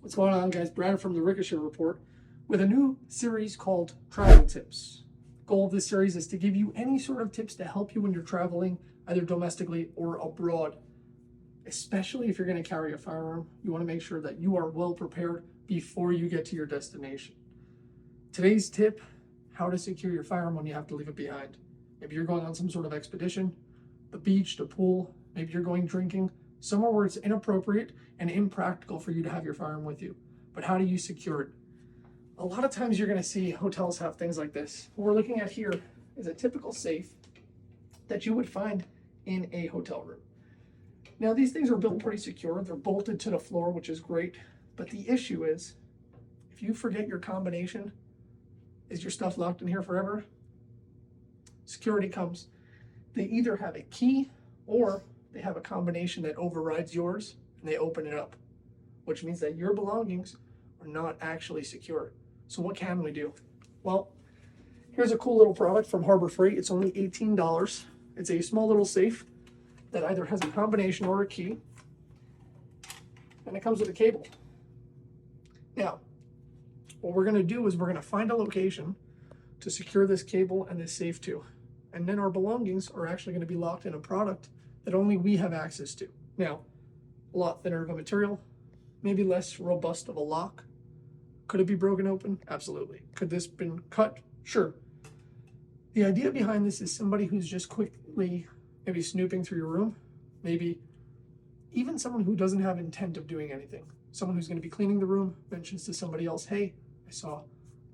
What's going on, guys? Brad from the Ricochet Report with a new series called Travel Tips. The goal of this series is to give you any sort of tips to help you when you're traveling, either domestically or abroad. Especially if you're going to carry a firearm, you want to make sure that you are well prepared before you get to your destination. Today's tip, how to secure your firearm when you have to leave it behind. Maybe you're going on some sort of expedition, the beach, the pool, maybe you're going drinking, somewhere where it's inappropriate and impractical for you to have your firearm with you. But how do you secure it? A lot of times you're going to see hotels have things like this. What we're looking at here is a typical safe that you would find in a hotel room. Now, these things are built pretty secure. They're bolted to the floor, which is great. But the issue is, if you forget your combination, is your stuff locked in here forever? Security comes. They either have a key or they have a combination that overrides yours and they open it up, which means that your belongings are not actually secure. So what can we do? Well, here's a cool little product from Harbor Freight. It's only $18. It's a small little safe that either has a combination or a key, and it comes with a cable. Now, what we're going to do is we're going to find a location to secure this cable and this safe to, and then our belongings are actually going to be locked in a product that only we have access to. Now, a lot thinner of a material, maybe less robust of a lock. Could it be broken open? Absolutely. Could this been cut? Sure. The idea behind this is somebody who's just quickly maybe snooping through your room, maybe even someone who doesn't have intent of doing anything. Someone who's going to be cleaning the room mentions to somebody else, hey, I saw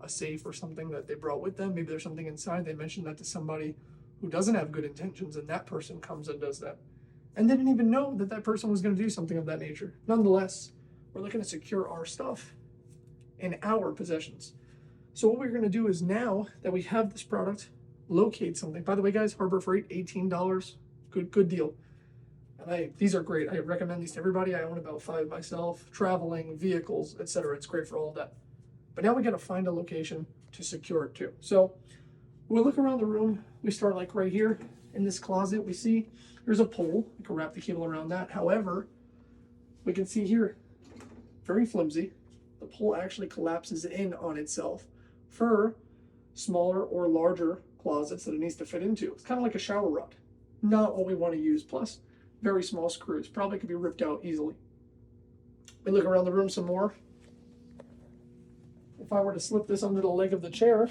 a safe or something that they brought with them. Maybe there's something inside. They mention that to somebody who doesn't have good intentions, and that person comes and does that. And they didn't even know that that person was going to do something of that nature. Nonetheless, we're looking to secure our stuff in our possessions. So what we're going to do is, now that we have this product, locate something. By the way, guys, Harbor Freight, $18. Good deal. And these are great. I recommend these to everybody. I own about 5 myself, traveling, vehicles, etc. It's great for all of that. But now we got to find a location to secure it to. So we look around the room. We start like right here in this closet. We see there's a pole. We can wrap the cable around that. However, we can see here, very flimsy. The pole actually collapses in on itself for smaller or larger closets that it needs to fit into. It's kind of like a shower rod. Not what we want to use. Plus, very small screws. Probably could be ripped out easily. We look around the room some more. If I were to slip this under the leg of the chair,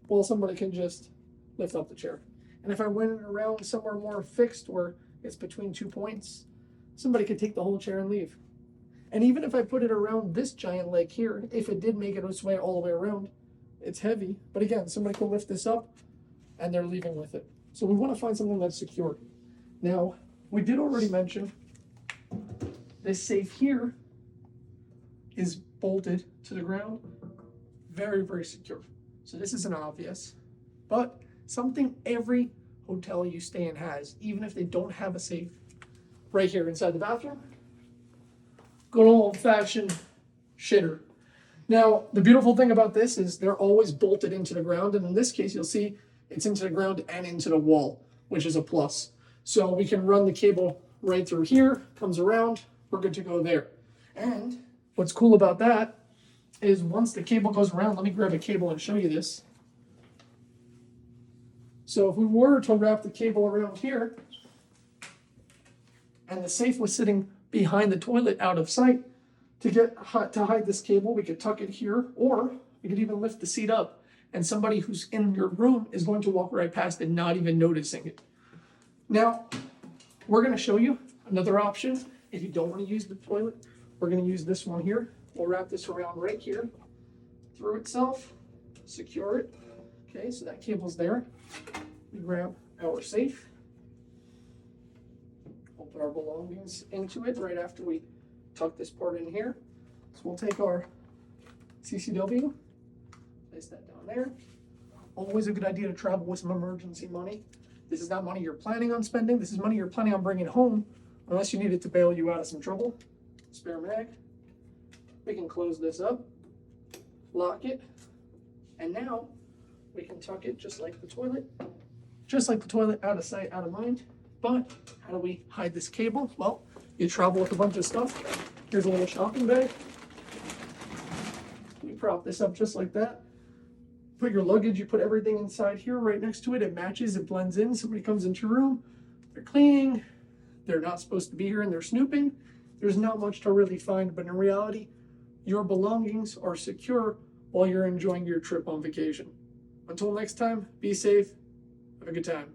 well, somebody can just lift up the chair. And if I went around somewhere more fixed where it's between 2 points, somebody could take the whole chair and leave. And even if I put it around this giant leg here, if it did make it its way all the way around, it's heavy. But again, somebody can lift this up and they're leaving with it. So we want to find something that's secure. Now, we did already mention this safe here is bolted to the ground. Very, very secure. So this isn't obvious, but something every hotel you stay in has, even if they don't have a safe. Right here inside the bathroom, good old-fashioned shitter. Now, the beautiful thing about this is they're always bolted into the ground, and in this case, you'll see it's into the ground and into the wall, which is a plus. So we can run the cable right through here, comes around, we're good to go there. And what's cool about that is once the cable goes around, let me grab a cable and show you this. So if we were to wrap the cable around here, and the safe was sitting behind the toilet out of sight, to hide this cable, we could tuck it here, or we could even lift the seat up, and somebody who's in your room is going to walk right past it, not even noticing it. Now, we're going to show you another option. If you don't want to use the toilet, we're going to use this one here. We'll wrap this around right here through itself, secure it. Okay, so that cable's there. We grab our safe. We'll put our belongings into it right after we tuck this part in here. So we'll take our CCW, place that down there. Always a good idea to travel with some emergency money. This is not money you're planning on spending. This is money you're planning on bringing home, unless you need it to bail you out of some trouble. Spare mag. We can close this up, lock it, and now we can tuck it just like the toilet. Just like the toilet, out of sight, out of mind. But how do we hide this cable? Well, you travel with a bunch of stuff. Here's a little shopping bag. prop this up just like that. Put your luggage, you put everything inside here right next to it. It matches, it blends in. Somebody comes into your room, they're cleaning, they're not supposed to be here and they're snooping. There's not much to really find, but in reality, your belongings are secure while you're enjoying your trip on vacation. Until next time, be safe, have a good time.